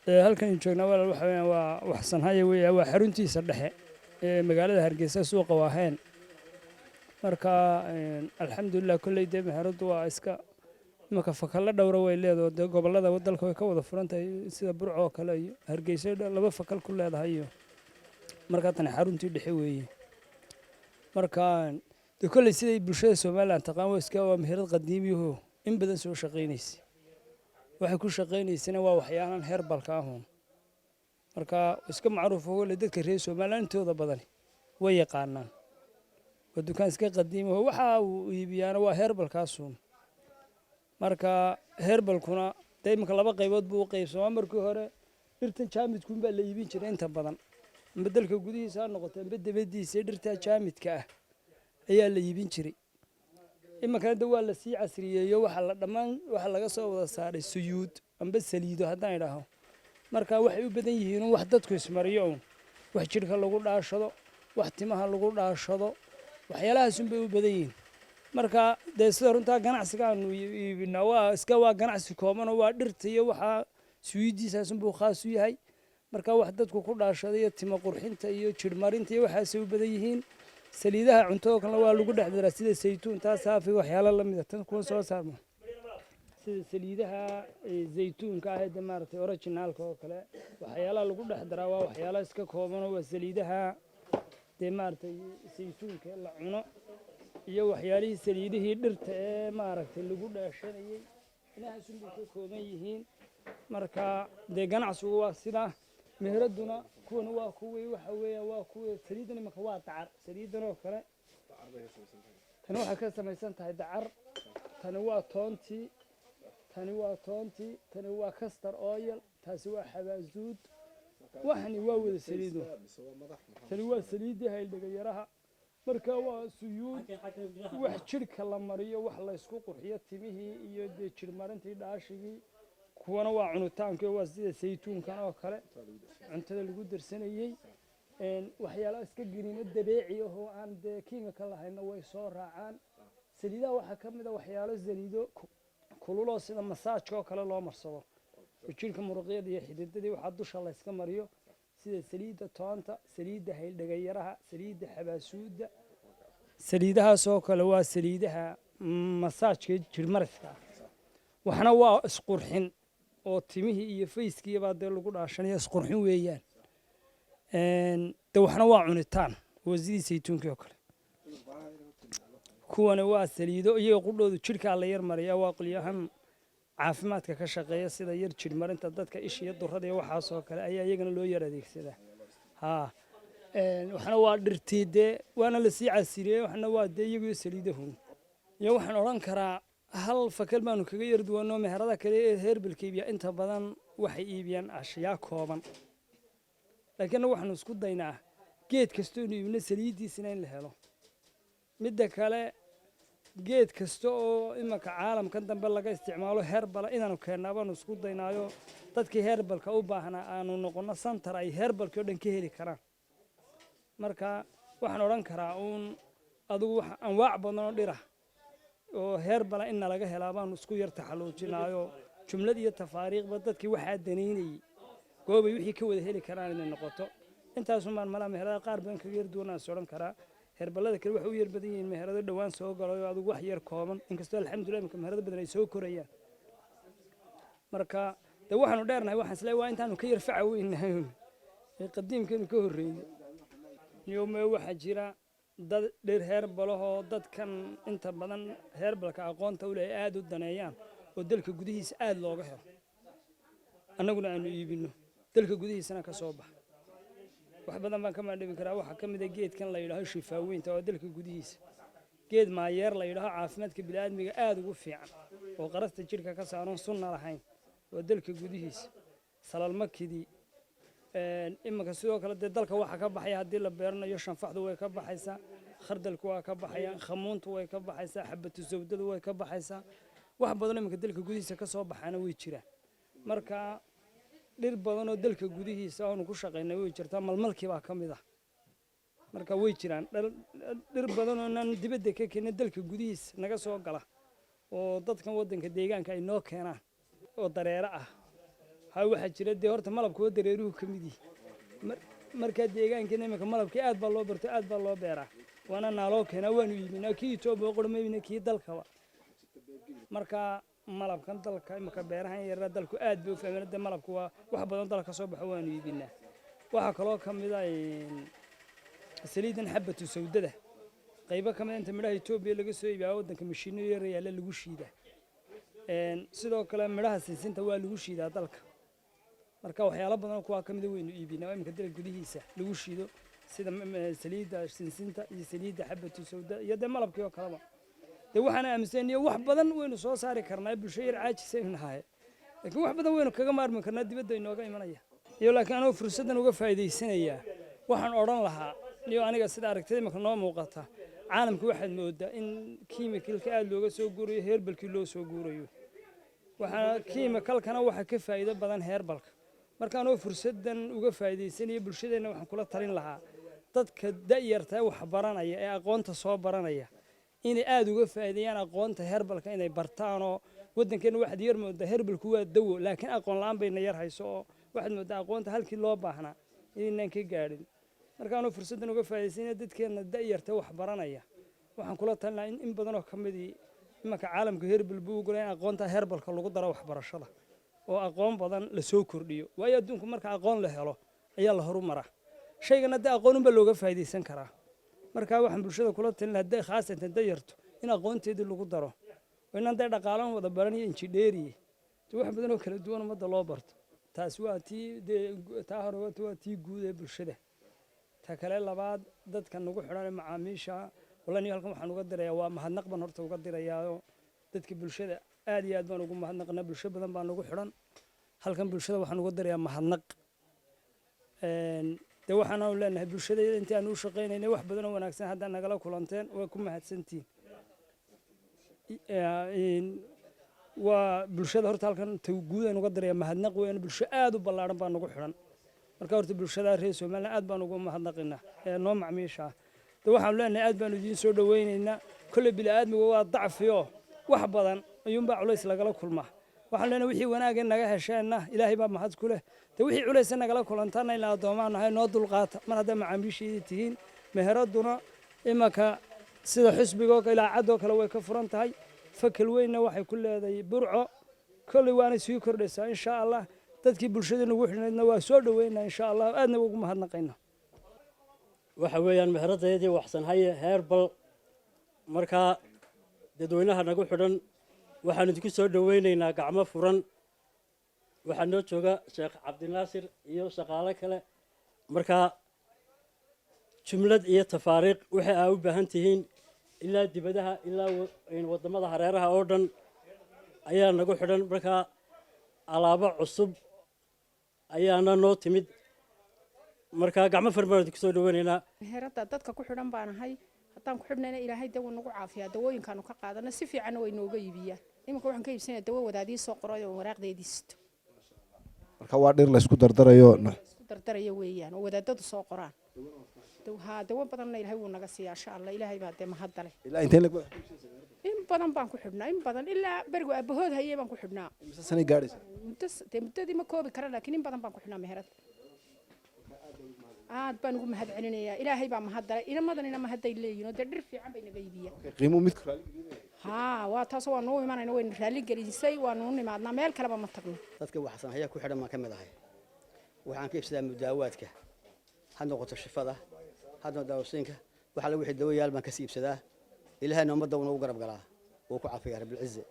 halkan joogna walaal waxa weeyaan waa waxsan haya weeyaa waa xaruntiisa dhexe ee magaalada Hargeysa suuqa Waaheen marka alxamdulillah kulley dee meheradu waa iska imaka fakala dhowra way leedahay dee gobolada dalka way ka wada furantahay sida Burco oo kale iyo Hargeysa laba fakal ku leedahay iyo marka tan xaruntii dhexe weeye marka dee kulley sidii bulshada Soomaaliland taqaan waa iska waa meherad qadiimi ah in badan soo shaqeynaysa waxay ku shaqeynaysana waa waxyaalan herbalka ah marka iska macruuf oo dadka reer Soomaaliland intooda badan way yaqaanaan oo dukaan iska qadiimi ah waxa uu iibiyana waa herbalkaas marka herbalkuna daymanka laba qaybood buu u qaybsamaa markii hore dhirta jaamidku baa la iibin jiray inta badan beddelka gudihiisa noqotay beddeladiisa dhirta jaamidka ah ayaa la iibin jiray imaka waa la sii casriyeeyo waxa la dhamaan waxa laga soo wada saaray suyuud amba saliido haddaan idhaaho marka waxay u badan yihiin wax dadku ismariyo wax jirka lagu dhaashado wax timaha lagu dhaashado waxyaalahaas bay u badan yihiin marka dee sida runta ganacsiga aanu iibinaa waa ganacsi kooban oo waa dhirta iyo waxa suyuudiisaas buu khaas u yahay marka wax dadku ku dhaashado iyo timo qurxinta iyo jir marinta iyo waxaas u badan yihiin saliidaha cunto kale waa lagu dhex daraa sida saytuun taas saafi waxyaalo la mid ah tan kuwa soo saarmo sida saliidaha saytuunka ah ee maartay originalka oo kale waxyaalaha lagu dhex daraa waa waxyaalo iska kooban oo saliidaha maartay saytuunka la cuno iyo waxyaalihii saliidihii dhirta ee maartay lagu dhaashanayay inahaas bay ka kooban yihiin marka dee ganacsigu waa sida meheraduna kuwana waa kuwii waxa weeye waa kuwii saliidan imaka waa dacar saliidan oo kale tan waxa ka samaysan tahay dacar tani waa toontii tani waa castor oil taasi waa xabaazuud waxani waa wada saliido tani waa saliidii hayldhagayaraha marka waa suyuud wax jirka la mariyo wax la isku qurxiyo timihii iyo dee jir marintii dhaashigii kuwana waa cunitaanka waa sida saytuunkan oo kale cuntada lagu darsanayay waxyaalaha iska gariino dabeeci ah oo aan dee kiimika lahayna way soo raacaan saliidaha waxaa ka mid ah waxyaalo saliido kululoo sida masaajka oo kale loo marsado jirka muruqyada iyo xididadii waxaa dusha la iska mariyo sida saliidda toonta saliidda hayldhagayaraha saliidda xabaasuudda saliidahaas oo kale waa saliidaha masaajka jirmariska waxna waa isqurxin oo timihii iyo fayskii baa dee lagu dhaashanaya isqurxin weeyaan dee waxna waa cunitaan waa sidii saytuunkii oo kale kuwana waa saliido iyagoo qudhoodu jirkaa la yar mariyaa waa qolyahan caafimaadka ka shaqeeya sida yar jir marinta dadka isha iyo durrada iyo waxaas oo kale ayaa iyagana loo yar adeegsadaa waxna waa dhirtii dee waana la sii casiriyey waxna waa dee iyagu saliidahun iyo waxaan odhan karaa hal fakal baanu kaga yar duwanno meherada kale ee herbalka iibiya inta badan waxay iibiyaan ashyaa kooban laakiin waxaanu isku daynaa geed kastoo iibino saliidiisina in la helo midda kale geed kasta oo imaka caalamkan dambe laga isticmaalo herbal inaanu keennaa baanu isku daynaayo dadkii herbalka u baahnaa aanu noqono santar ay herbalkii oo dhan ka heli karaan marka waxaan odhan karaa uun adigu wax anwaac badan oo dhira oo herbal in laga helaa baanu isku yar taxaluujinaayo jumlad iyo tafaariiqba dadkii waxaa danaynayay goobay wixii ka wada heli karaan inay noqoto intaasuu maan malaha meherada qaar badan kaga yar duwanaan is odhan karaa herbalada kale waxay u yar badan yihiin meherado dhowaan soo galayo adigu wax yar kooban inkastoo alxamdulillah imika meherado badan ay soo korayaan marka dee waxaanu dheernahay waxaan isleeyahay waa intaanu ka yar faca weynahay qadiimkeenu ka horreeyey yowme waxaa jira dad dhir herbalahoo dadkan inta badan herbalka aqoonta u leh aad u daneeyaan oo dalka gudihiisa aad looga helo annaguna aanu iibinno dalka gudihiisana ka soo baxa wax badan baan ka maadhabi karaa waxaa ka mid ah geedkan la yidhaaho shifaaweynta oo dalka gudihiisa geed maayeer la yidhaaho caafimaadka bini'aadmiga aad ugu fiican oo qarasta jirka ka saaran sunna lahayn oo dalka gudihiisa salalmakidii imika sidoo kale dee dalka waxaa ka baxaya haddii la beeranayo shanfaxdu way ka baxaysaa khardalku waa ka baxayaan khamuuntu way ka baxaysaa xabatu sawdadu way ka baxaysaa wax badan imika dalka gudihiisa ka soo baxaana way jiraan marka dhir badan oo dalka gudihiisa aanu ku shaqaynay way jirtaa malmalkii baa ka mid ah marka way jiraan dhir badan oo nan dibadda ka keenin dalka gudihiisa naga soo gala oo dadkan waddanka deegaanka ay noo keenaan oo dareere ah ha waxa jira dee horta malabka oo dareeruhu ka mid yihiin marka deegaankeena iminka malabkii aad baa loo barto aad baa loo beeraa waana naaloo keenaa waanu iibinaa kii Itoobiya qormayna kii dalkaba marka malabkan dalka iminka beerahan yar dalku aad buu fahmay malabku waa wax badan dalka soo baxo waanu iibinaa waxa kaloo ka mid ah saliidan xabatu sawdada qaybo ka mid inta midhaha Itoobiya laga soo iibiyo wadanka mashiino yar yaala lagu shiidaa sidoo kale midhaha sinsinta waa lagu shiidaa dalka marka waxyaalo badan kuwa ka mid ah waynu iibinaa iminka dalka gudihiisa lagu shiido sida saliida sinsinta iyo saliida xabatu sawdada iyo malabkii oo kaleba de waxaan aaminsanay wax badan waynu soo saari karnaa bulsho yar caajisaynahay laakiin wax badan waynu kaga maarmi karnaa dibadda inooga imanaya iyo laakiin anoo fursadan uga faa'iideysanaya waxaan oran lahaa iyo aniga sida aragtida marka noo muuqata caalamku waxaad moodaa in kiimikalka aad looga soo guurayo heerbalkii loo soo guurayo waxa kiimikalkana waxa ka faa'iido badan heerbalka marka anoo fursadan uga faa'iideysanaya bulshadeena waxaan kula talin lahaa dadka da'yarta wax baranaya ee aqoonta soo baranaya inay aad uga faa'iideeyaan aqoonta heerbalka inay bartaan oo wadankeena waxaad yar moodaa heerbalku waa dawo laakiin aqoon la'aan bayna yar hayso oo waxaad moodaa aqoonta halkii loo baahnaa inaan ka gaadhin markaanu fursadan uga faa'iideysanay dadkeena da'yarta wax baranaya waxaan kula talinayaa in badan oo kamidii imanka caalamka herbal buu ogolay in aqoonta herbalka lagu daro waxbarashada oo aqoon badan la soo kordhiyo waayo adduunku marka aqoon la helo ayaa la horumaraa shaygana dee aqoonunba looga faa'iideysan karaa marka waxaan bulshada kula talinayaa khaasatan da'yartu in aqoonteedii lagu daro oo inaan dee dhaqaalan wada baranayo injineeriye wax badan oo kala duwan ummadda loo barto taas waa tii taa hore waa tii guud ee bulshada ta kale labaad dadka nagu xidhan macaamiisha wallahi halkan waxaan uga dirayaa waa mahadnaq baan horta uga dirayaa dadka bulshada aad iyo aad baan ugu mahadnaqnaa bulsho badan baan nagu xidhan halkan bulshada waxaan uga dirayaa mahadnaq de waxaan leenahay bulshada intii aan u shaqeynaynay wax badan oo wanaagsan hadda nagala kulanteen waa ku mahadsantiin waa bulshada horta halkan guud aan uga dirayaa mahadnaq weyn bulsho aad u ballaaran baan nagu xidhan marka horta bulshada reer Soomaaliya aad baan ugu mahadnaqinaa noo macmiisha de waxaan leenahay aad baan idin soo dhaweynaynaa kulli bini'aadmigu waa dacfiyo wax badan ayuunbaa culays lagala kulmaa waxaan leenahay wixii wanaagga naga hesheenna ilaahay baa mahad ku leh de wixii culays nagala kulantaana ilaa addoomaan nahay noo dulqaata mar hadda macaamiishiidii tihiin meheraduna imanka sida xisbigoo ilaa cadoo kale way ka furan tahay fakal weynna waxay ku leedahay burco kulli waana sii kordhaysaa insha allah dadkii bulshada nagu xidhnaydna waa soo dhaweynaa insha allah aadna ugu mahadnaqaynaa waxa weeyaan meheradayadii waxsan haye heerbal markaa dadweynaha nagu xidhan waxaan idinku soo dhaweynaynaa gacmo furan waxaa noo jooga sheekh cabdinaasir iyo shaqaale kale markaa jumlad iyo tafaariiq waxay aa u baahan tihiin ilaa dibadaha ilaa wadamada hareeraha oo dhan ayaa nagu xidhan markaa alaabo cusub ayaana noo timid markaa gacmo furan baan idinku soo dhaweynaynaa meherada dadka ku xidhan baan ahay haddaan ku xidhnayna ilaahay dawo nagu caafiyaa dawooyinkaanu ka qaadana si fiicanna way nooga iibiyaan iminka waxaan ka iibsanayaa dawo wadaadii soo qoray oo waraaqdeedii sito marka waa dhir la isku dardarayo isku dardarayo weeyaan oo wadaadadu soo qoraan dawo badanna ilaahay wuu naga siiyaa insha allah ilaahay baa dee mahadda leh ilaa intee lag in badan baan ku xidhnaa in badan ilaa berigu aabahood hayay baan ku xidhnaa mise sanay gaadhaysa muddadii ma koobi kara laakiin in badan baan ku xidhnaa meherada aad baan ugu mahad celinayaa ilaahay baa mahadalay inamadana mahadday leeyihiin oo dhir fiican bay naga iibiyaan qiimo mid kale waa taas waa noo imanayna way raali gelisay waa noo nimaadnaa meel kaleba ma tagno dadka waxsan haya ku xidhan ma kamid ahay waxaan ka iibsadaa mudaawaadka had noqoto shifada hadda daawooyinka waxa la wixii dawayaal baan ka siibsadaa ilaahayna ummadda uu nagu garab galaa wuu ku caafiyaa rabbil izza